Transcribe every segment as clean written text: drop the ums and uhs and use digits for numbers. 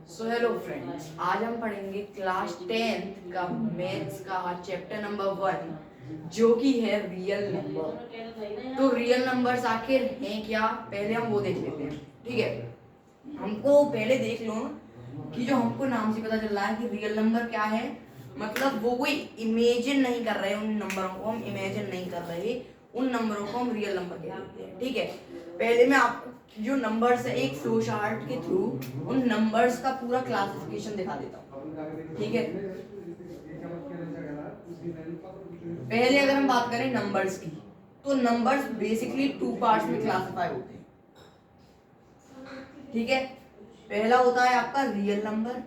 So hello friends, आज हम पढ़ेंगे क्लास 10th का मैथ्स का चैप्टर नंबर 1 जो कि है रियल नंबर। तो रियल नंबर्स आखिर हैं क्या, पहले हम वो देख लेते हैं। ठीक है, हमको पहले देख लो कि जो हमको नाम से पता चल रहा है कि रियल नंबर क्या है, मतलब वो कोई इमेजिन नहीं कर रहे, उन नंबरों को हम इमेजिन नहीं कर रहे, उन नंबरों को हम रियल नंबर कहते हैं। ठीक है, पहले मैं आपको जो नंबर्स है एक फ्लो चार्ट के थ्रू उन नंबर्स का पूरा क्लासिफिकेशन दिखा देता हूँ। ठीक है, पहले अगर हम बात करें नंबर्स की, तो नंबर्स बेसिकली 2 पार्ट्स में क्लासिफाई होते हैं। ठीक है, पहला होता है आपका रियल नंबर,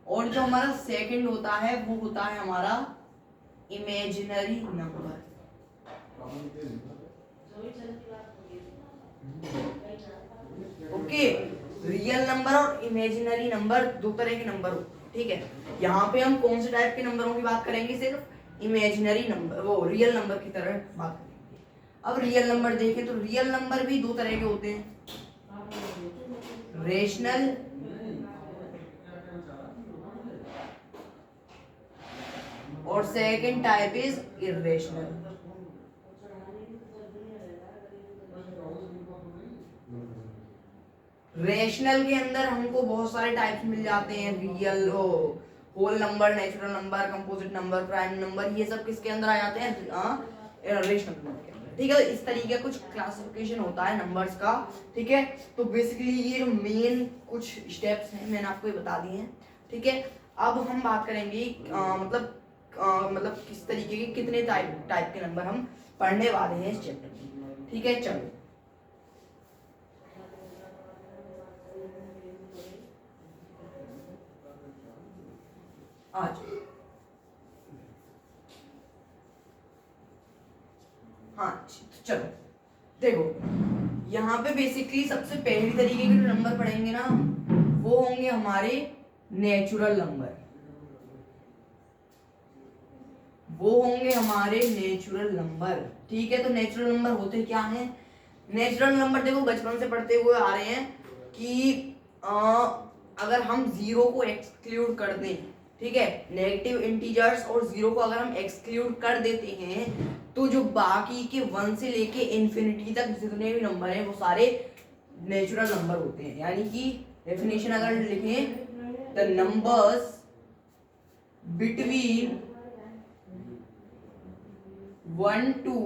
और जो हमारा सेकंड होता है वो होता है हमारा imaginary number. Okay, real number और इमेजिनरी नंबर दो तरह के नंबर होते हैं। ठीक है, यहाँ पे हम कौन से टाइप के नंबरों की बात करेंगे, सिर्फ इमेजिनरी नंबर, वो रियल नंबर की तरह बात करेंगे। अब रियल नंबर देखें तो रियल नंबर भी दो तरह के होते हैं, रेशनल और second type is irrational. Rational के अंदर हमको बहुत सारे टाइप्स मिल जाते हैं, real, whole number, natural number, composite number, prime number, ये सब किसके अंदर आ जाते हैं, रेशनल नंबर के अंदर। ठीक है, इस तरीके का कुछ क्लासिफिकेशन होता है नंबर्स का। ठीक है, तो बेसिकली ये मेन कुछ स्टेप्स हैं, मैंने आपको ये बता दिए हैं। ठीक है, अब हम बात करेंगे मतलब किस तरीके के कितने टाइप के नंबर हम पढ़ने वाले हैं इस चैप्टर में। ठीक है, चलो आज हाँ चलो देखो, यहाँ पे बेसिकली सबसे पहली तरीके के जो नंबर पढ़ेंगे ना वो होंगे हमारे नेचुरल नंबर, वो होंगे हमारे नेचुरल नंबर। ठीक है, तो नेचुरल नंबर होते क्या हैं? नेचुरल नंबर देखो बचपन से पढ़ते हुए आ रहे हैं कि अगर हम जीरो को एक्सक्लूड कर दें, ठीक है, नेगेटिव इंटीजर्स और जीरो को अगर हम एक्सक्लूड कर देते हैं तो जो बाकी के 1 से लेके इन्फिनिटी तक जितने भी नंबर हैं वो सारे नेचुरल नंबर होते हैं। यानी कि डेफिनेशन अगर लिखें, the numbers between 1 to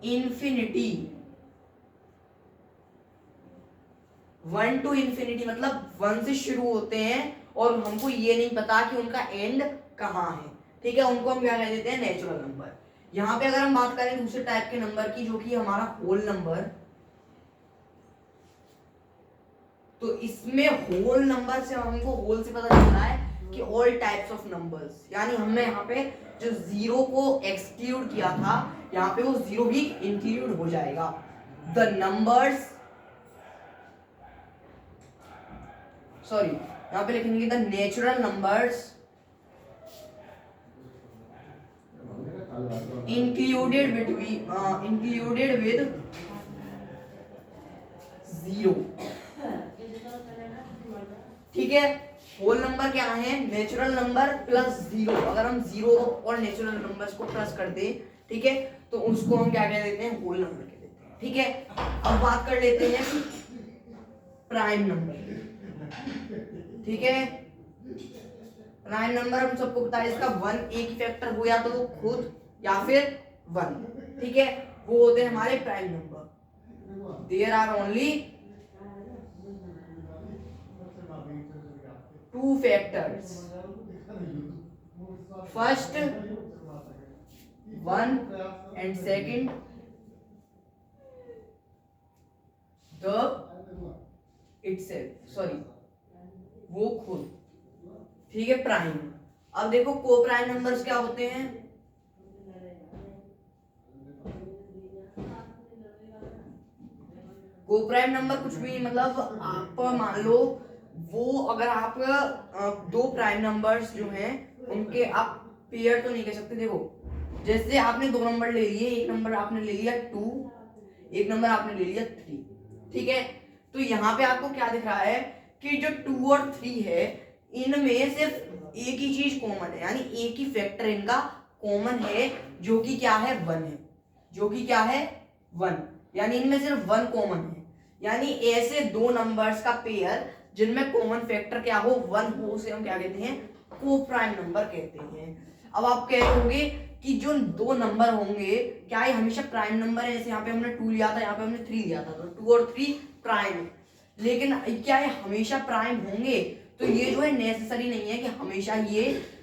infinity, 1 to infinity मतलब 1 से शुरू होते हैं और हमको ये नहीं पता कि उनका एंड कहाँ है। ठीक है, उनको हम क्या कह देते हैं, नेचुरल नंबर। यहाँ पे अगर हम बात करें दूसरे टाइप के नंबर की, जो कि हमारा होल नंबर, तो इसमें होल नंबर से हमको होल से पता चल रहा है कि ऑल टाइप्स ऑफ नंबर्स, यानी हमने यहाँ पे जो जीरो को एक्सक्लूड किया था यहाँ पे वो जीरो भी इंक्लूड हो जाएगा। द नंबर्स, सॉरी यहाँ पे लिखेंगे the natural numbers included with zero. ठीक है, होल नंबर क्या है, नेचुरल नंबर प्लस जीरो। अगर हम जीरो और नेचुरल नंबर्स को प्लस कर दें, ठीक है, तो उसको हम क्या कह देते हैं, होल नंबर कह देते हैं। ठीक है, अब बात कर लेते हैं प्राइम नंबर। ठीक है, प्राइम नंबर हम सबको पता है, इसका 1 एक ही फैक्टर हो या तो वो खुद या फिर 1। ठीक है, वो होते हैं हमारे prime number. There are only 2 factors, first 1 and second the itself, sorry वो खुद। ठीक है, प्राइम। अब देखो को प्राइम नंबर्स क्या होते हैं, को प्राइम नंबर कुछ भी मतलब आप मान लो, वो अगर आप दो प्राइम नंबर्स जो हैं उनके आप पेयर तो नहीं कह सकते। देखो जैसे आपने दो नंबर ले लिए, एक नंबर आपने ले लिया 2, एक नंबर आपने ले लिया 3, ठीक है, तो यहाँ पे आपको क्या दिख रहा है कि जो 2 और 3 है इनमें सिर्फ एक ही चीज कॉमन है, यानी एक ही फैक्टर इनका कॉमन है जो कि क्या है 1 है, जो कि क्या है 1, यानी इनमें सिर्फ 1 कॉमन है। यानी ऐसे दो नंबर्स का पेयर जिनमें कॉमन फैक्टर क्या हो 1 हो उसे हम क्या कहते हैं, को प्राइम नंबर कहते हैं। अब आप कह रहे होंगे कि जो दो नंबर होंगे क्या ये हमेशा प्राइम नंबर है, जैसे यहाँ पे हमने 2 लिया था, यहाँ पे हमने 3 लिया था, तो 2 और 3 प्राइम है, लेकिन क्या ये हमेशा प्राइम होंगे? तो ये जो है नेसेसरी नहीं है कि हमेशा ये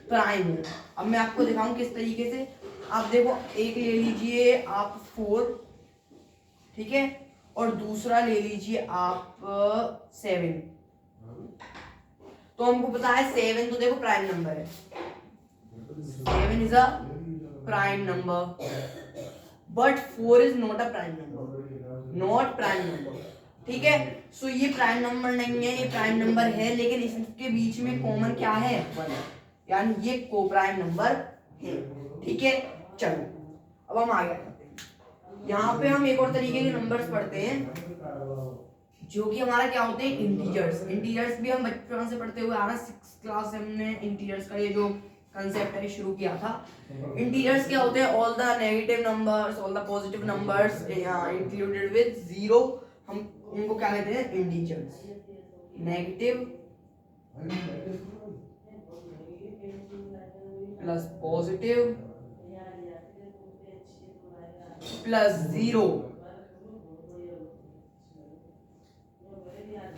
प्राइम हो। अब मैं आपको दिखाऊं किस तरीके से। आप देखो, एक ले लीजिए आप 4, ठीक है, और दूसरा ले लीजिए आप 7। तो हमको पता है 7 तो देखो प्राइम नंबर है, 7 is a prime number, but 4 is not a prime number, not prime number, ठीक है। सो ये प्राइम नंबर नहीं है, ये प्राइम नंबर है, लेकिन इसके बीच में कॉमन क्या है 1, यानी ये को प्राइम नंबर है, ठीक है। चलो अब हम आगे बढ़ते हैं। यहाँ पे हम एक और तरीके के नंबर्स पढ़ते हैं जो कि हमारा क्या होते हैं, इंटीजर्स। इंटीजर्स भी हम बचपन से पढ़ते हुए आ रहे हैं, 6th क्लास से हमने इंटीजर्स का ये जो कंसेप्ट है शुरू किया था। इंटीजर्स क्या होते हैं, all the negative numbers, all the positive numbers included with 0, हम उनको क्या कहते हैं, integers. Negative plus positive plus 0,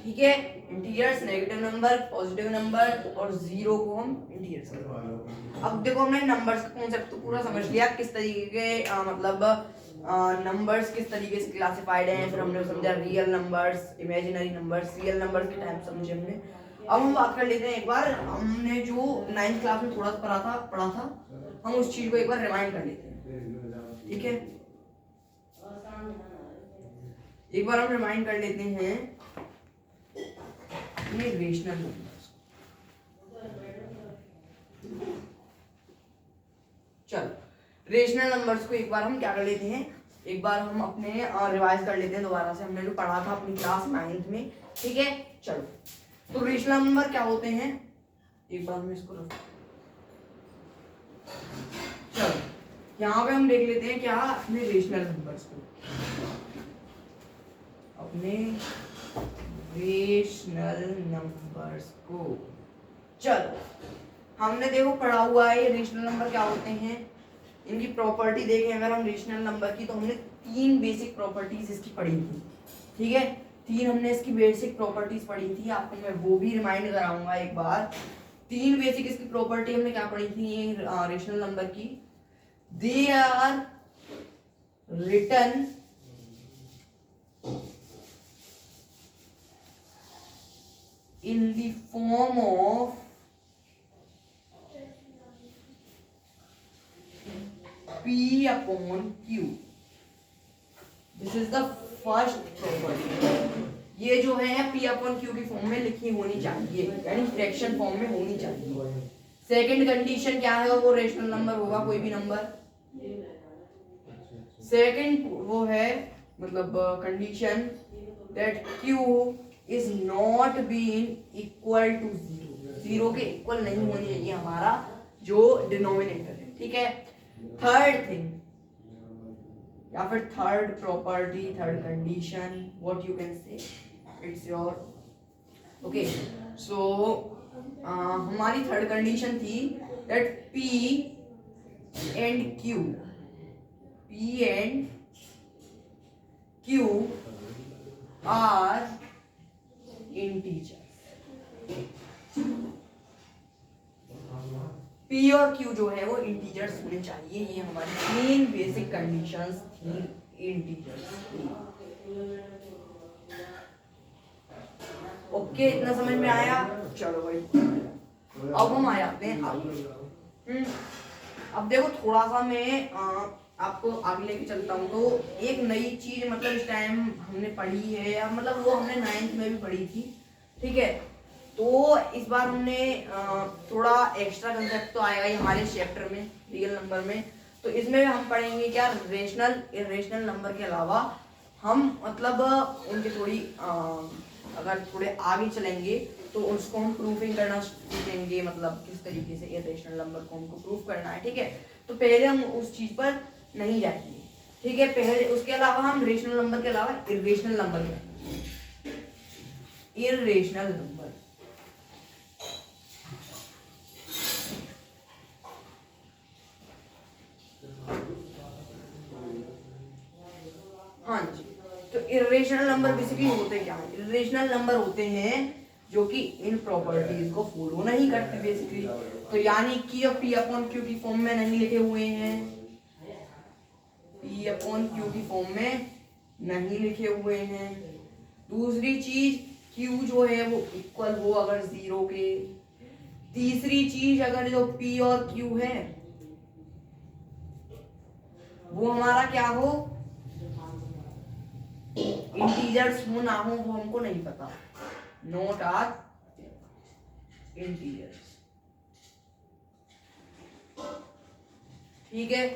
ठीक है। Integers, negative number, positive number और 0 को हम इंटीजर्स कहते हैं। अब देखो हमने नंबर्स का कॉन्सेप्ट तो पूरा समझ लिया, किस तरीके के मतलब नंबर्स किस तरीके से क्लासिफाइड हैं, फिर हमने समझा real numbers, imaginary numbers, real numbers के टाइप समझे हमने। अब हम बात कर लेते हैं, एक बार हमने जो 9th क्लास में थोड़ा पढ़ा था हम उस चीज को एक बार रिमाइंड कर लेते हैं, ठीक है। एक बार हम रिमाइंड कर लेते हैं ये रेशनल नंबर्स। चलो रेशनल नंबर्स को एक बार हम क्या कर लेते हैं, एक बार हम अपने रिवाइज कर लेते हैं दोबारा से, हमने जो पढ़ा था अपनी क्लास 9th में, ठीक है। चलो तो रेशनल नंबर क्या होते हैं, एक बार हम इसको रख, चलो यहाँ पे हम देख लेते हैं क्या अपने रेशनल नंबर्स को, अपने रेशनल नंबर्स को। चलो हमने देखो पढ़ा हुआ है ये रेशनल नंबर क्या होते हैं, इनकी प्रॉपर्टी देखें अगर हम रेशनल नंबर की, तो हमने 3 बेसिक प्रॉपर्टीज इसकी पढ़ी थी, ठीक है। 3 हमने इसकी बेसिक प्रॉपर्टीज पढ़ी थी, आपको मैं वो भी रिमाइंड कराऊंगा एक बार। 3 बेसिक इसकी प्रॉपर्टी हमने क्या पढ़ी थी रेशनल नंबर की, they are written in the form of P upon Q. This is the first property. ये जो है P upon Q की फॉर्म में लिखी होनी चाहिए, यानी फ्रैक्शन फॉर्म में होनी चाहिए। सेकंड कंडीशन क्या है, वो रेशनल नंबर होगा कोई भी नंबर। सेकंड वो है मतलब condition that Q is not being equal to 0, 0 के इक्वल नहीं होनी चाहिए हमारा जो डिनोमिनेटर है, ठीक है। थर्ड थिंग या फिर third property, third condition, what you can say, it's your okay. So हमारी थर्ड कंडीशन थी that P and Q are integers. P और Q जो है वो इंटीजर्स होने चाहिए, ये हमारी 3 बेसिक कंडीशंस थी इंटीजर्स की। ओके, इतना समझ में आया? चलो भाई अब हम आ जाते हैं आगे। अब देखो थोड़ा सा मैं आपको आगे लेके चलता हूँ, तो एक नई चीज मतलब इस टाइम हमने पढ़ी है, या मतलब वो हमने 9th में भी पढ़ी थी, ठीक है। तो इस बार हमने थोड़ा एक्स्ट्रा कंसेप्ट तो आएगा ही हमारे चैप्टर में, रियल नंबर में। तो इसमें हम पढ़ेंगे क्या, रेशनल, इरेशनल नंबर के अलावा हम मतलब उनके थोड़ी अगर थोड़े आगे चलेंगे तो उसको हम प्रूफिंग करना सीखेंगे, मतलब किस तरीके से इरेशनल नंबर को हमको प्रूफ करना है, ठीक है। तो पहले हम उस चीज पर नहीं जाएंगे, ठीक है। पहले उसके अलावा हम रेशनल नंबर के अलावा इरेशनल नंबर में, इरेशनल नंबर, हाँ जी। तो इरेशनल नंबर बेसिकली होते क्या है? इरेशनल नंबर होते हैं जो कि इन प्रॉपर्टीज को फॉलो नहीं करते बेसिकली। तो यानी कि पी अपॉन क्यू की फॉर्म में नहीं लिखे हुए हैं, पी अपॉन क्यू की फॉर्म में नहीं लिखे हुए हैं। दूसरी चीज, क्यू जो है वो इक्वल हो अगर 0 के। तीसरी चीज, अगर जो पी और क्यू है वो हमारा क्या हो, इंटीजर्स हो ना हो वो हमको नहीं पता, नोट आर इंटीजर्स, ठीक है।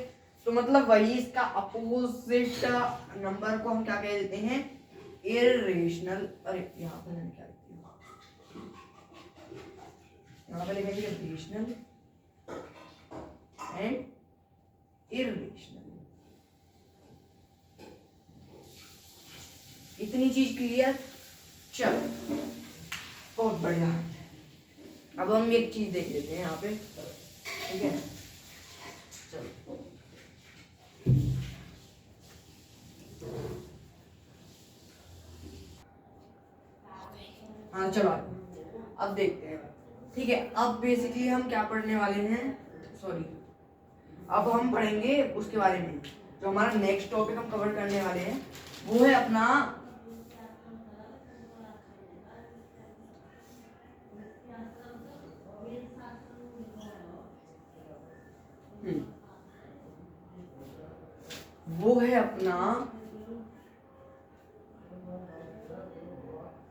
तो मतलब वही इसका अपोजिट नंबर को हम क्या कह देते हैं, इरेशनल। अरे यहाँ पर मैंने क्या लिखा, यहाँ पर लिखेंगे रेशनल एंड इरेशनल। इतनी चीज क्लियर? चलो बहुत बढ़िया। अब हम एक चीज देख लेते हैं यहाँ पे, ठीक है। चलो हाँ चलो अब देखते हैं, ठीक है। अब बेसिकली हम क्या पढ़ने वाले हैं, सॉरी, अब हम पढ़ेंगे उसके बारे में। जो हमारा नेक्स्ट टॉपिक हम कवर करने वाले हैं वो है अपना वो है अपना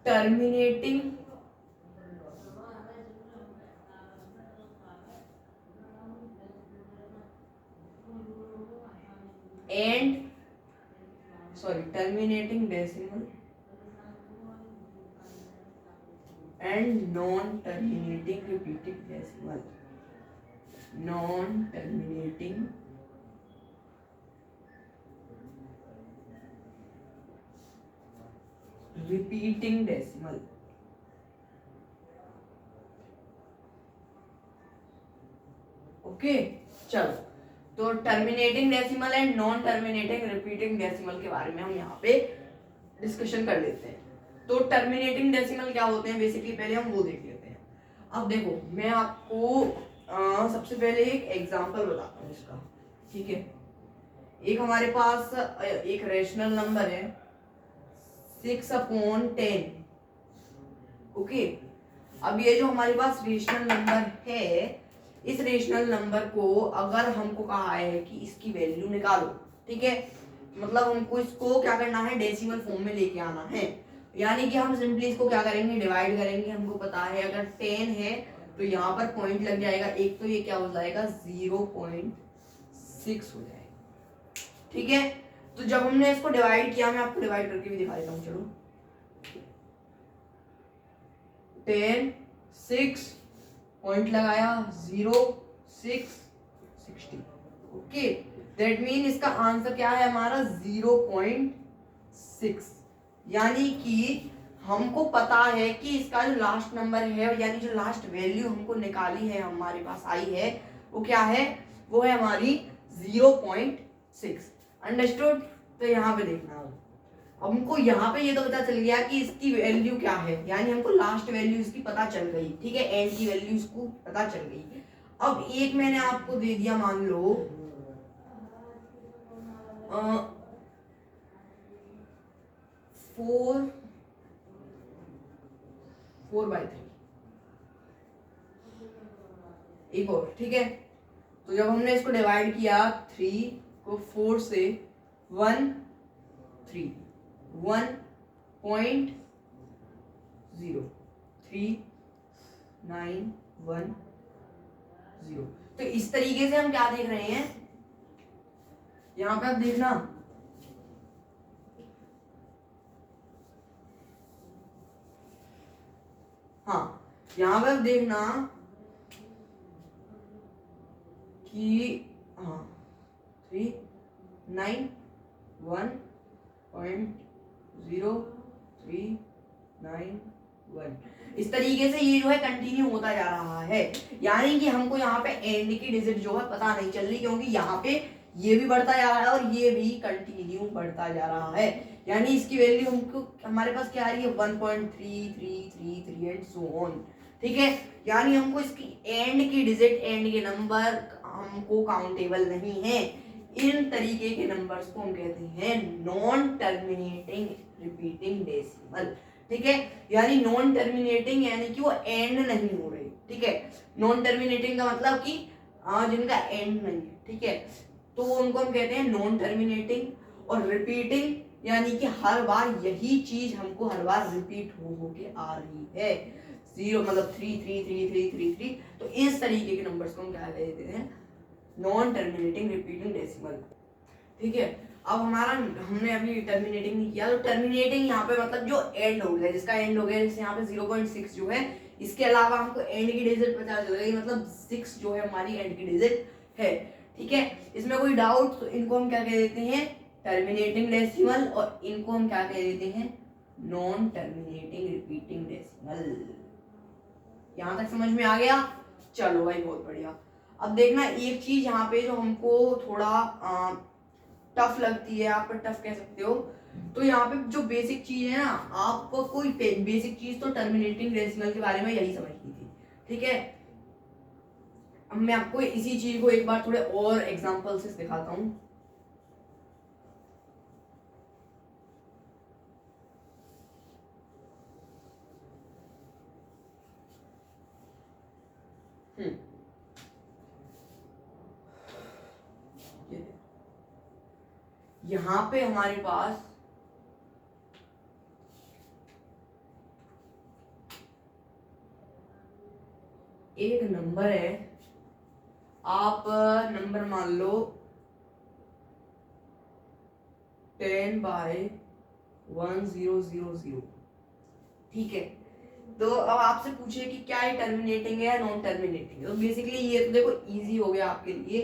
terminating and terminating decimal and non terminating repeating decimal, non terminating repeating decimal. Okay चलो, तो terminating decimal and non terminating repeating decimal के बारे में हम यहाँ पे डिस्कशन कर लेते हैं। तो टर्मिनेटिंग डेसिमल क्या होते हैं बेसिकली, पहले हम वो देख लेते हैं। अब देखो मैं आपको सबसे पहले एक एग्जांपल बताता हूँ इसका, ठीक है। एक हमारे पास एक रेशनल नंबर है 6/10, ओके। अब ये जो हमारे पास रेशनल नंबर है, इस रेशनल नंबर को अगर हमको कहा है कि इसकी वैल्यू निकालो, ठीक है, मतलब हमको इसको क्या करना है, डेसिमल फॉर्म में लेके आना है। यानी कि हम सिंपली इसको क्या करेंगे, डिवाइड करेंगे। हमको पता है अगर 10 है तो यहाँ पर पॉइंट लग जाएगा एक, तो ये क्या हो जाएगा 0.6 हो जाएगा, ठीक है। तो जब हमने इसको डिवाइड किया, मैं आपको डिवाइड करके भी दिखा देता हूँ, चलो 10 6 पॉइंट लगाया 0 6 60, ओके। दैट मीन इसका आंसर क्या है हमारा 0.6। यानी कि हमको पता है कि इसका जो लास्ट नंबर है, यानी जो लास्ट वैल्यू हमको निकाली है, हमारे पास आई है, वो क्या है, वो है हमारी 0.6। अंडरस्टूड? तो यहाँ पे देखना, हमको यहाँ पे ये तो पता चल गया कि इसकी वैल्यू क्या है, यानी हमको लास्ट वैल्यू इसकी पता चल गई, ठीक है। एंड की वैल्यू इसको पता चल गई। अब एक मैंने आपको दे दिया, मान लो 4/3, एक और, ठीक है। तो जब हमने इसको डिवाइड किया 3 को 4 से 1 3 1.03910। तो इस तरीके से हम क्या देख रहे हैं, यहां पे आप देखना यहाँ पे देखना कि हाँ 391.0391 इस तरीके से ये जो है कंटिन्यू होता जा रहा है। यानी कि हमको यहाँ पे एंड की डिजिट जो है पता नहीं चल रही, क्योंकि यहाँ पे ये भी बढ़ता जा रहा है और ये भी कंटिन्यू बढ़ता जा रहा है। यानी इसकी वैल्यू हमको हमारे पास क्या आ रही है 1.3333 एंड सो ऑन। ठीक है, यानी हमको इसकी एंड की डिजिट, एंड के नंबर हमको काउंटेबल नहीं है। इन तरीके के नंबर्स को हम कहते हैं नॉन टर्मिनेटिंग रिपीटिंग डेसिमल। ठीक है, यानी नॉन टर्मिनेटिंग यानी कि वो एंड नहीं हो रही। ठीक है, नॉन टर्मिनेटिंग का मतलब कि जिनका एंड नहीं है। ठीक है, तो उनको हम कहते हैं नॉन टर्मिनेटिंग। और रिपीटिंग यानी कि हर बार यही चीज हमको हर बार रिपीट हो के आ रही है। 0 मतलब 3333333। तो इस तरीके के नंबर्स को हम क्या कहते हैं नॉन टर्मिनेटिंग रिपीटिंग डेसिमल। ठीक है, अब हमने अभी टर्मिनेटिंग नहीं किया, तो टर्मिनेटिंग यहाँ पे मतलब जो एंड हो गया, जिसका एंड हो गया, जैसे यहाँ पे 0.6 जो है, इसके अलावा हमको एंड की डिजिट पता चल गई, मतलब 6 जो है हमारी एंड की डिजिट है। ठीक है, इसमें कोई डाउट? तो इनको हम क्या कह देते हैं टर्मिनेटिंग डेसिमल, और इनको हम क्या कह देते हैं नॉन टर्मिनेटिंग रिपीटिंग डेसिमल। यहां तक समझ में आ गया? चलो भाई बहुत बढ़िया। अब देखना एक चीज यहाँ पे जो हमको थोड़ा टफ लगती है, आप टफ कह सकते हो, तो यहाँ पे जो बेसिक चीज है ना, आपको कोई बेसिक चीज तो टर्मिनेटिंग डेसिमल के बारे में यही समझनी थी। ठीक है, अब मैं आपको इसी चीज को एक बार थोड़े और एग्जांपल से दिखाता हूँ। यहां पे हमारे पास एक नंबर है, आप नंबर मान लो 10/1000। ठीक है, तो अब आपसे पूछे कि क्या ये टर्मिनेटिंग है या नॉन टर्मिनेटिंग है, तो बेसिकली ये तो देखो इजी हो गया आपके लिए।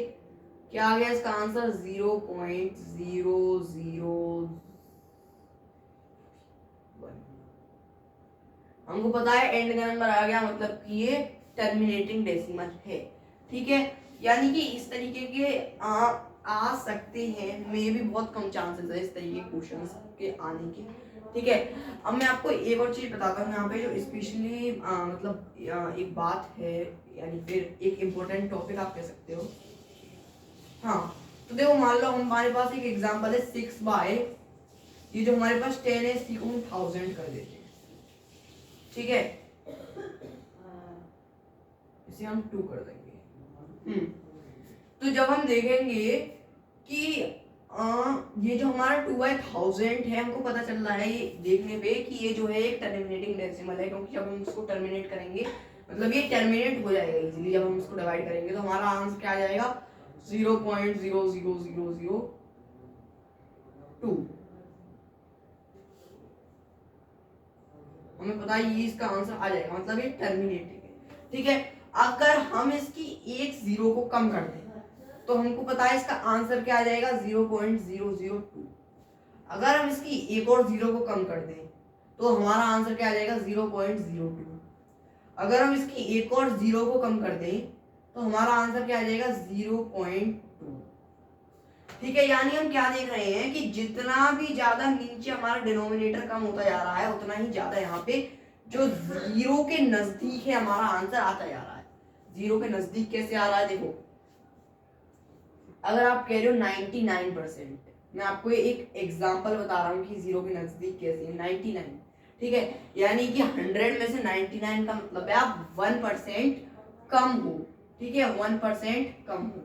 क्या आ गया इसका आंसर 0.001। हमको पता है एंड का नंबर आ गया, मतलब कि ये टर्मिनेटिंग डेसिमल है। ठीक है, यानी कि इस तरीके के आ सकते हैं, मे भी बहुत कम चांसेस है इस तरीके के क्वेश्चंस के आने के। ठीक है, अब मैं आपको एक और चीज बताता हूँ यहाँ पे जो स्पेशली मतलब एक बात है, यानी फिर एक इम्पोर्टेंट टॉपिक आप कह सकते हो। हाँ, तो देखो मान लो हमारे पास एक एग्जांपल है 6 ये जो हमारे पास 10 है इसी को हम 1000 कर देते हैं। ठीक है, इसे हम 2 कर देंगे। तो जब हम देखेंगे कि ये जो हमारा 2/1000 है, हमको पता चल रहा है ये देखने पे कि ये जो है एक टर्मिनेटिंग डेसिमल है, क्योंकि जब हम इसको टर्मिनेट करेंगे मतलब ये टर्मिनेट हो जाएगा इजीली। जब हम इसको डिवाइड करेंगे तो हमारा आंसर क्या आ जाएगा 0.00002। हमें पता है ये इसका आंसर आ जाएगा, मतलब ये टर्मिनेटिंग है। ठीक है, अगर हम इसकी एक 0 को कम कर दें तो हमको पता है इसका आंसर क्या आ जाएगा 0.002। अगर हम इसकी एक और 0 को कम कर दें तो हमारा आंसर क्या आ जाएगा 0.02। अगर हम इसकी एक और 0 को कम कर दें तो हमारा आंसर क्या आ जाएगा 0.2। ठीक है, यानी हम क्या देख रहे हैं कि जितना भी ज्यादा नीचे हमारा डिनोमिनेटर कम होता जा रहा है, उतना ही ज्यादा यहाँ पे जो 0 के नजदीक है हमारा आंसर आता जा रहा है। 0 के नजदीक कैसे आ रहा है? देखो, अगर आप कह रहे हो 99%, मैं आपको एक एग्जांपल बता रहा हूँ कि 0 के नजदीक कैसे 99। ठीक है, यानी कि 100 में से 99 का मतलब है आप 1% कम हो। ठीक है, 1% कम हो।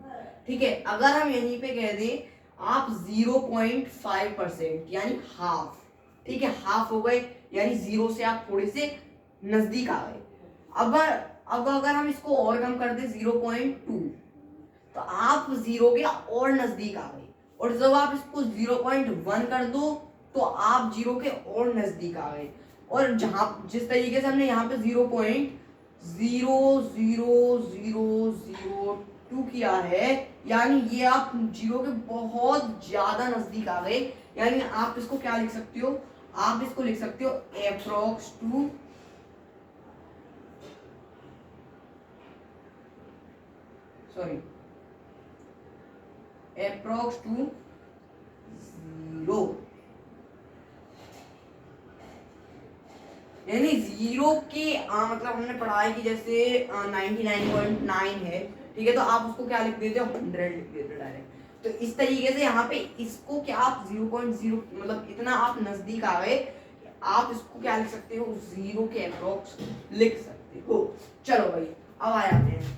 ठीक है, अगर हम यहीं पे कह दें आप 0.5% यानी हाफ। ठीक है, हाफ हो गए, यानी 0 से आप थोड़े से नजदीक आ गए। अब अगर हम इसको और कम कर दें 0.2 तो आप 0 के और नजदीक आ गए, और जब आप इसको 0.1 कर दो तो आप 0 के और नजदीक आ गए। और जहां जिस तरीके से हमने यहाँ पे 0.2 0.00002 किया है, यानी ये आप जीरो के बहुत ज्यादा नजदीक आ गए। यानी आप इसको क्या लिख सकते हो, आप इसको लिख सकते हो अप्रोक्स टू जीरो, यानी जीरो के मतलब हमने पढ़ा है कि जैसे 99.9 है, ठीक है, तो आप उसको क्या लिख देते हो, 100 लिख देते हो डायरेक्ट। तो इस तरीके से यहाँ पे इसको क्या आप 0.0 मतलब इतना आप नजदीक आ गए, आप इसको क्या लिख सकते हो, जीरो के अप्रोक्स लिख सकते हो। चलो भाई अब आ जाते हैं।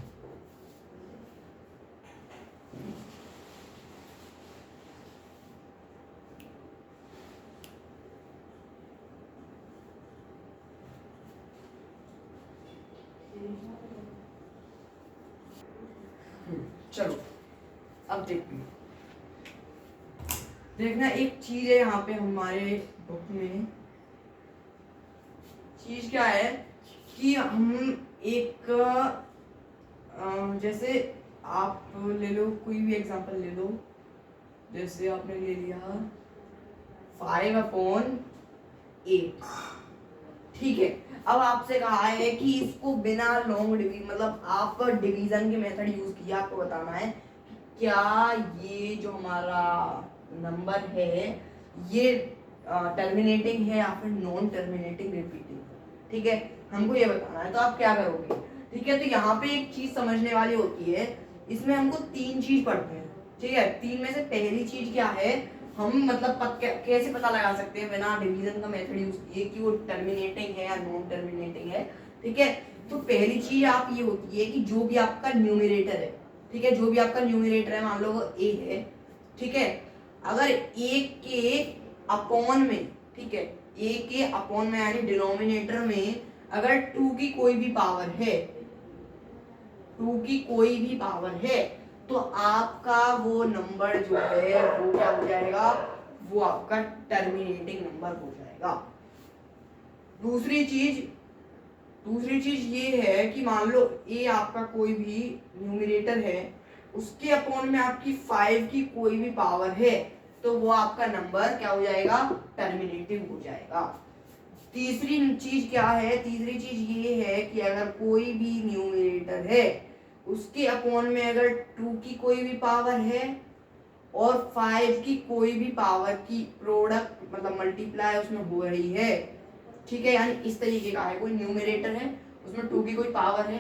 चलो अब देखते हैं, देखना एक चीज है यहाँ पे हमारे बुक में, चीज क्या है कि हम एक जैसे आप ले लो कोई भी एग्जांपल ले लो, जैसे आपने ले लिया 5/8, ठीक है। अब आपसे कहा है कि इसको बिना लॉन्ग डिवीजन मतलब आप डिवीजन के मेथड यूज किया, आपको बताना है कि क्या ये जो हमारा नंबर है ये टर्मिनेटिंग है या फिर नॉन टर्मिनेटिंग रिपीटिंग, ठीक है, हमको ये बताना है। तो आप क्या करोगे, ठीक है, तो यहाँ पे एक चीज समझने वाली होती है, इसमें हमको तीन चीज पढ़ते हैं, ठीक है। तीन में से पहली चीज क्या है, हम मतलब कैसे पता लगा सकते हैं बिना डिवीजन का मेथड यूज किए कि वो टर्मिनेटिंग है या नॉन टर्मिनेटिंग है, ठीक है। तो पहली चीज आप ये होती है कि जो भी आपका न्यूमरेटर है, ठीक है, जो भी आपका न्यूमरेटर है, मान लो वो ए है, ठीक है, अगर ए के अपॉन में, ठीक है, ए के अपॉन में यानी डिनोमिनेटर में अगर 2 की कोई भी पावर है, 2 की कोई भी पावर है, तो आपका वो नंबर जो है वो क्या हो जाएगा, वो आपका टर्मिनेटिंग नंबर हो जाएगा। दूसरी चीज ये है कि मान लो ए आपका कोई भी न्यूमरेटर है, उसके अपॉन में आपकी 5 की कोई भी पावर है, तो वो आपका नंबर क्या हो जाएगा, टर्मिनेटिव हो जाएगा। तीसरी चीज क्या है, तीसरी चीज ये है कि अगर कोई भी न्यूमरेटर है उसके अपॉन में अगर 2 की कोई भी पावर है और 5 की कोई भी पावर की प्रोडक्ट मतलब मल्टीप्लाई उसमें हो रही है, ठीक है, यानी इस तरीके का है, कोई न्यूमरेटर है उसमें 2 की कोई पावर है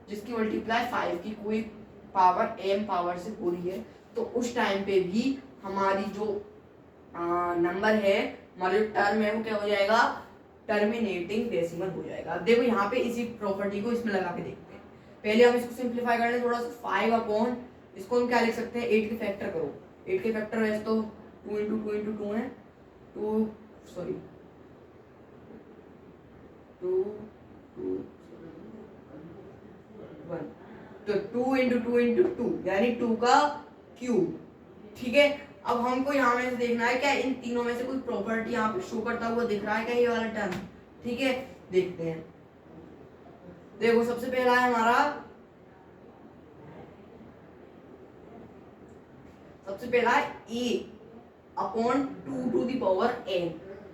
जिसकी मल्टीप्लाई 5 की कोई पावर m पावर से हो रही है, तो उस टाइम पे भी हमारी जो नंबर है, हमारा जो टर्म है वो क्या हो जाएगा, टर्मिनेटिंग डेसिमल हो जाएगा। देखो यहाँ पे इसी प्रॉपर्टी को इसमें लगा के देखते हैं। पहले हम इसको सिंप्लीफाई कर लें थोड़ा सा, 5 अपॉन इसको हम क्या लिख सकते हैं, 8 के फैक्टर करो, 8 के फैक्टर वैसे तो 2 इंटू 2 इंटू 2 है, 2 सॉरी 2 2 1, तो 2 इंटू 2 इंटू 2 यानी 2 का क्यूब, ठीक है। अब हमको यहाँ में से देखना है क्या इन तीनों में से कोई प्रॉपर्टी यहाँ पे शो करता हुआ दिख रहा है क्या, ये वाला टर्म, ठीक है, देखते हैं। देखो सबसे पहला है हमारा, सबसे पहला है a upon 2 to the power n,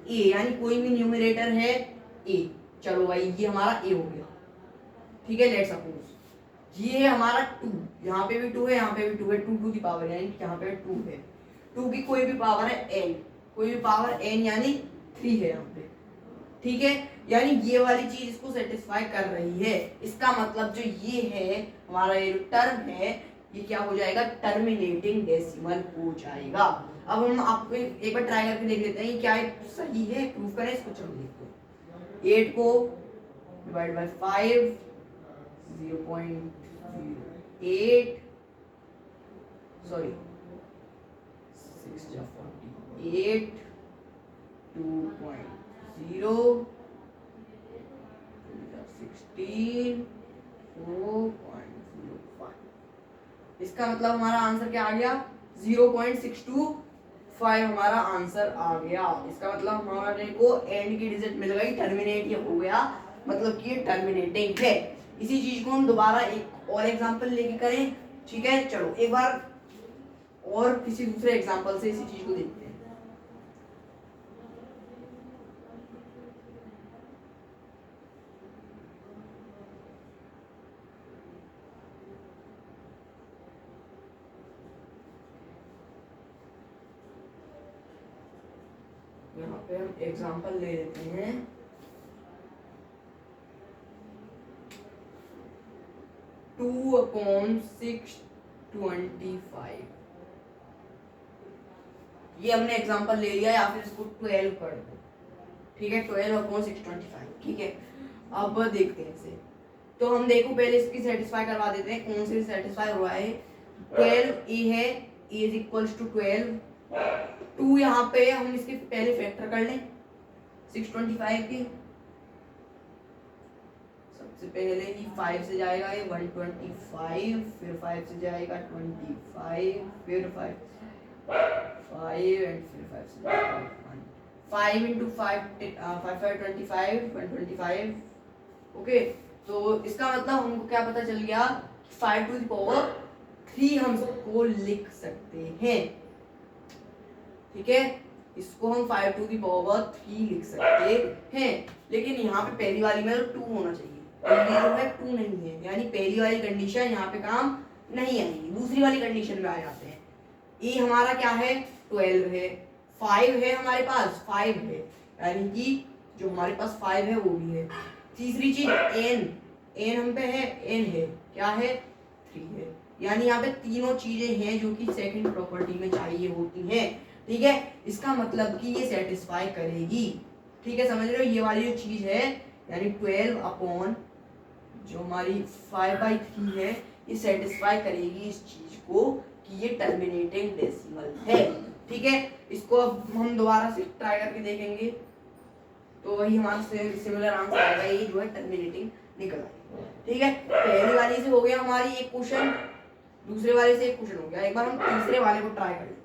a यानी कोई भी न्यूमरेटर है a, चलो भाई ये हमारा a हो गया, ठीक है। लेट्स सपोज ये है हमारा 2, यहाँ पे भी 2 है, यहाँ पे भी 2 है, 2 टू द पावर यानी यहाँ पे 2 है, 2 की कोई भी पावर है n, कोई भी पावर n यानी 3 है यहाँ पे, ठीक है, यानी ये वाली चीज इसको सेटिस्फाई कर रही है। इसका मतलब जो ये है हमारा ये टर्म है ये क्या हो जाएगा, टर्मिनेटिंग डेसिमल हो जाएगा। अब हम आपको एक बार ट्राई करके देख लेते हैं ये क्या सही है, प्रूफ करें इसको, चलो देखते हैं। 8 को डिवाइड बाय 5 0.08 सॉरी 6 जा 48 2.0 16 4.05, इसका मतलब हमारा आंसर क्या आ गया, 0.625 हमारा आंसर आ गया। इसका मतलब हमारे को एंड की डिजिट मिल गई, टर्मिनेट ये हो गया, मतलब कि ये टर्मिनेटिंग है। इसी चीज को हम दोबारा एक और एग्जांपल लेके करें, ठीक है। चलो एक बार और किसी दूसरे एग्जांपल से इसी चीज को देखते हैं। यहाँ पे हम एग्जांपल ले लेते हैं। टू अपॉन 625, ये हमने एग्जांपल ले लिया, या फिर इसको 12 कर दो, ठीक है। 12 अपॉन 625, ठीक है। अब देखते हैं इसे, तो हम देखो पहले इसकी सेटिस्फाई करवा देते हैं। कौन से सेटिस्फाई हुआ है? 12 ए है, ए इज इक्वल्स टू 12। 2 यहाँ पे हम इसके पहले फैक्टर कर लें 625 के। सबसे पहले ही 5 से जाएगा ये 125, फिर 5 से जाएगा 25, फिर 5 एंड फिर 5 से जाएगा 5 इंटू 5 25 125। ओके, तो इसका मतलब हमको क्या पता चल गया, 5 टू द पावर 3 हम इसको लिख सकते हैं, ठीक है। इसको हम 5 टू द पावर 3 लिख सकते हैं। लेकिन यहाँ पे पहली वाली में तो 2 होना चाहिए, पहली जो है 2 नहीं है, यानी पहली वाली कंडीशन यहाँ पे काम नहीं आएगी। दूसरी वाली कंडीशन में आ जाते हैं। ए हमारा क्या है? 12 है, 5 है हमारे पास, 5 है, यानी कि जो हमारे पास 5 है वो भी है। तीसरी चीज एन हम पे है, एन है, क्या है? 3 है, यानी यहाँ पे तीनों चीजें हैं जो कि सेकंड प्रॉपर्टी में चाहिए होती हैं, ठीक है। इसका मतलब कि ये सेटिस्फाई करेगी, ठीक है, समझ रहे हो? ये वाली जो चीज है, यानी 12 अपॉन जो हमारी 5/3 है, ये सेटिस्फाई करेगी इस चीज को कि ये टर्मिनेटिंग डेसिमल है, ठीक है। इसको अब हम दोबारा से ट्राई करके देखेंगे, तो वही हमारा सिमिलर आंसर आएगा, ये जो है टर्मिनेटिंग निकल आएगा, ठीक है। पहली वाली से हो गया हमारी एक क्वेश्चन, दूसरे वाले से एक क्वेश्चन हो गया। एक बार हम तीसरे वाले को ट्राई कर लेते हैं,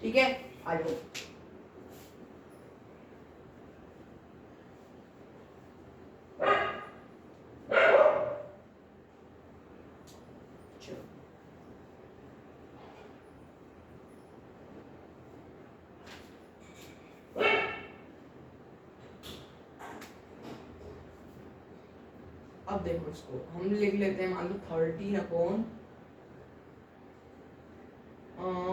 ठीक है। आ जाओ, अब देखो इसको हम लिख लेते हैं, मान लो 13 अपॉन 8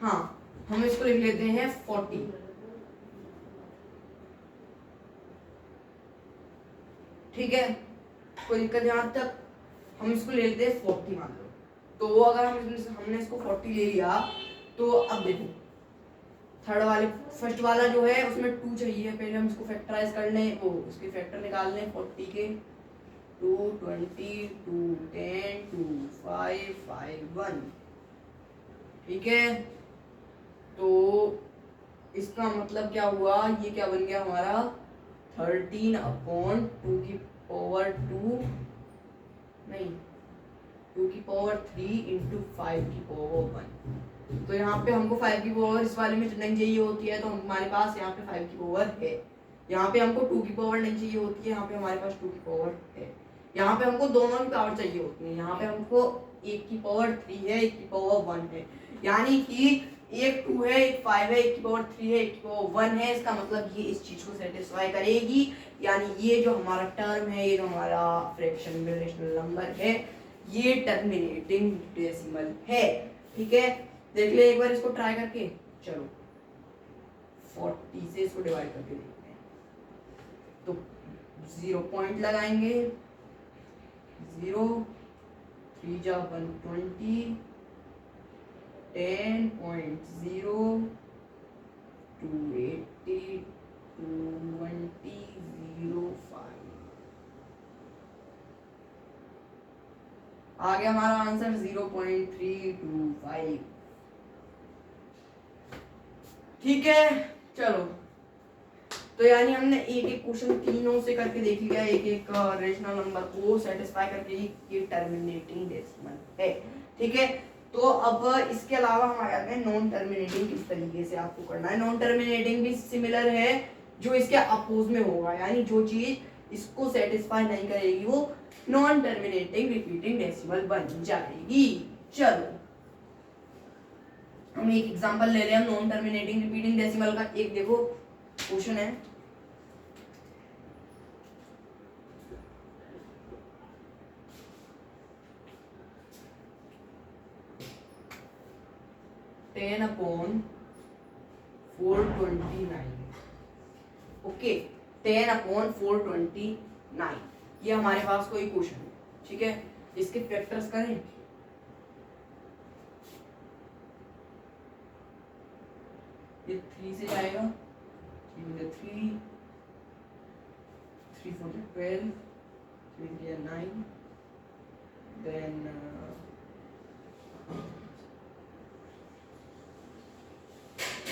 हाँ, हम इसको लिख लेते हैं 40, ठीक है। कोई दिक्कत यहाँ तक? हम इसको ले लेते हैं 40 मान लो। तो अगर हमने इसको 40 ले लिया, तो अब देखो थर्ड वाले, फर्स्ट वाला जो है उसमें 2 चाहिए, पहले हम इसको फैक्टराइज कर लें, वो उसके फैक्टर निकाल लें 40 के। 2 20 2 10 2 5 5 1, ठीक है। तो इसका मतलब क्या हुआ, ये क्या बन गया हमारा? 13 अपॉन 2 की पावर 2 नहीं 2 की पावर 3 इंटू 5 की पावर 1। तो यहाँ पे हमको 5 की पावर इस वाले में नहीं चाहिए होती है, तो हमारे पास यहाँ पे 5 की पावर है। यहाँ पे हमको 2 की पावर नहीं चाहिए होती है, यहाँ पे हमारे पास 2 की पावर है। यहाँ पे हमको दोनों की पावर चाहिए होती है, यहाँ पे हमको 1 की पावर 3 है, 1 की पावर 1 है, यानी कि एक 2 है, एक 5 है, 1 की पावर 3 है, 1 की पावर 1 है। इसका मतलब ये इस चीज को सेटिस्फाई करेगी, यानी ये जो हमारा टर्म है, ये जो हमारा फ्रैक्शन में रेशनल नंबर है, ये टर्मिनेटिंग डेसिमल है, ठीक है। देख ले एक बार इसको ट्राई करके, चलो 40 से इसको डिवाइड करके देखते हैं। तो 0 पॉइंट लगाएंगे, 0 3 जा 120 10.0 280 220 05 आ गया हमारा आंसर 0.325, ठीक है। चलो तो यानी हमने एक एक क्वेश्चन तीनों से करके देख लिया, एक एक रेशनल नंबर को सेटिस्फाई करके ये टर्मिनेटिंग डेसिमल है। ठीक है, तो अब इसके अलावा हम आ जाते हैं नॉन टर्मिनेटिंग, किस तरीके से आपको करना है। नॉन टर्मिनेटिंग भी सिमिलर है, जो इसके अपोज में होगा, यानी जो चीज इसको सेटिस्फाई नहीं करेगी वो नॉन टर्मिनेटिंग रिपीटिंग डेसिमल बन जाएगी। चलो हम एक एग्जांपल ले रहे हैं नॉन टर्मिनेटिंग रिपीटिंग डेसिमल का। एक देखो क्वेश्चन है, टेन अपॉन 429। ओके, 10 अपॉन 429, ये हमारे पास कोई क्वेश्चन है। ठीक है, इसके फैक्टर्स करें। ये 3 से जाएगा, 3 3 4 12, 3 9, देन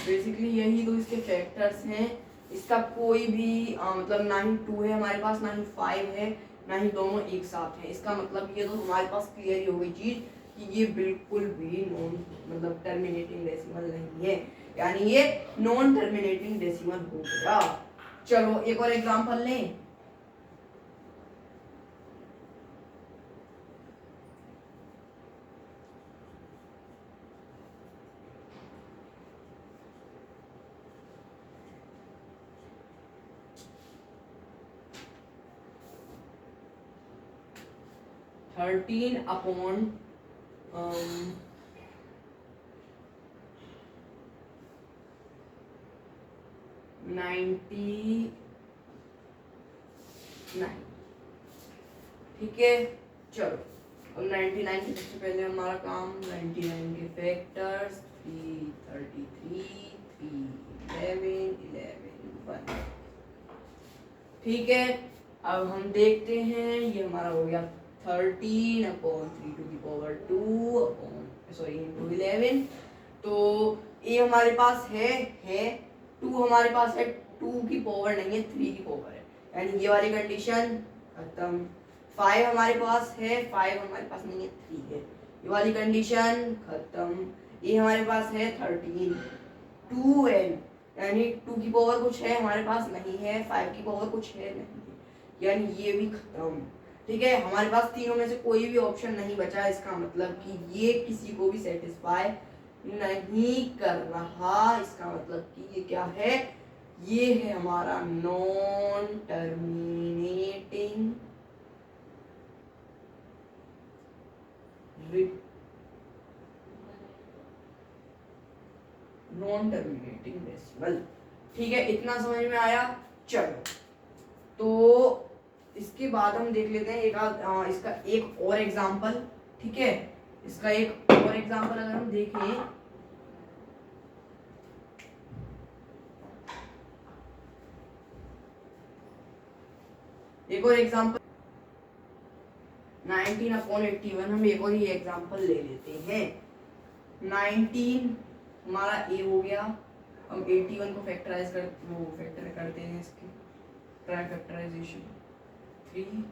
बेसिकली यही दो इसके फैक्टर्स हैं। इसका कोई भी मतलब ना ही 2 है हमारे पास, ना ही 5 है, ना ही दोनों एक साथ है। इसका मतलब ये तो हमारे पास क्लियर ही हो गई चीज कि ये बिल्कुल भी नॉन मतलब टर्मिनेटिंग डेसिमल नहीं है, यानी ये नॉन टर्मिनेटिंग डेसिमल हो गया। चलो एक और एग्जांपल लें। Thirteen upon 99। ठीक है, चलो अब 99 के सबसे पहले हमारा काम 99 के फैक्टर्स 3 33 3 11 11 1। ठीक है, अब हम देखते हैं, ये हमारा हो गया 13 upon 3 to the power 2 upon sorry into 11। तो ये हमारे पास है 2 हमारे पास है, 2 की पावर नहीं है 3 की पावर है, यानी ये वाली कंडीशन खत्म। 5 हमारे पास है, 5 हमारे पास नहीं है 3 है, ये वाली कंडीशन खत्म। ये हमारे पास है 13 2n, यानी 2 की पावर कुछ है हमारे पास नहीं है, 5 की पावर कुछ है नहीं है, यानी ये भी खत्म। ठीक है, हमारे पास तीनों में से कोई भी ऑप्शन नहीं बचा, इसका मतलब कि ये किसी को भी सेटिस्फाई नहीं कर रहा। इसका मतलब कि ये क्या है, ये है हमारा non terminating non terminating decimal. ठीक है, इतना समझ में आया। चलो तो इसके बाद हम देख लेते हैं इसका एक और एग्जांपल। ठीक है, इसका एक और एग्जांपल अगर हम देखें, एक और एग्जांपल 19 अपॉन 81, हम एक और ही एग्जांपल ले लेते हैं। 19 हमारा ए हो गया, हम 81 को फैक्टर करते हैं, इसके ट्राई फैक्टराइजेशन 3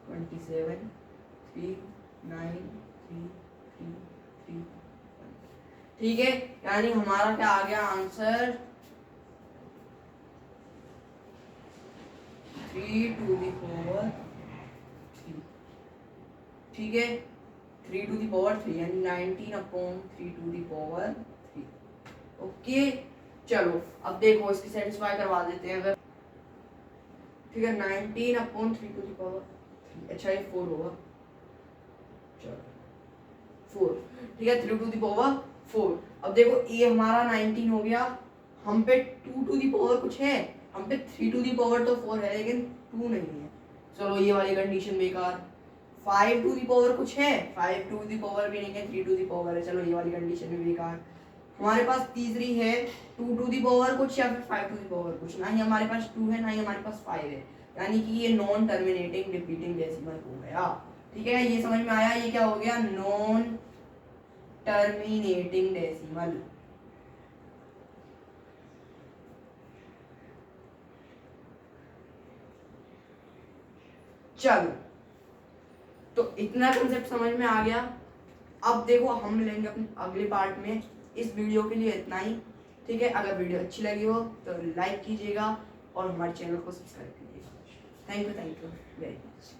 27 3 9 3 3 3 1। ठीक है, यानी हमारा क्या आ गया आंसर 3 टू द पावर 3। ठीक है, 3 टू द पावर 3 यानी 19 upon 3 to the power 3। Okay, चलो अब देखो इसकी सेटिस्फाई करवा देते हैं अगर। ठीक है, 19 अपॉन 3 टू द पावर 3, अच्छा ये 4 होगा, चलो 4। ठीक है, 3 टू द पावर 4। अब देखो ये हमारा 19 हो गया, हम पे 2 टू द पावर कुछ है, हम पे 3 टू द पावर तो 4 है लेकिन 2 नहीं है, चलो ये वाली कंडीशन बेकार। 5 टू द पावर कुछ है, 5 टू द पावर भी नहीं है, 3 टू द पावर है, चलो ये वाली कंडीशन भी बेकार। हमारे पास तीसरी है 2 टू द पावर कुछ या फिर 5 टू द पावर कुछ, ना ही हमारे पास 2 है ना ही हमारे पास 5 है, यानी कि ये नॉन टर्मिनेटिंग रिपीटिंग डेसिमल हो गया। ठीक है, ये समझ में आया, ये क्या हो गया नॉन टर्मिनेटिंग डेसिमल। चलो, तो इतना कंसेप्ट समझ में आ गया। अब देखो हम मिलेंगे अपने अगले पार्ट में। इस वीडियो के लिए इतना ही, ठीक है। अगर वीडियो अच्छी लगी हो तो लाइक कीजिएगा और हमारे चैनल को सब्सक्राइब कीजिएगा। Thank you very much.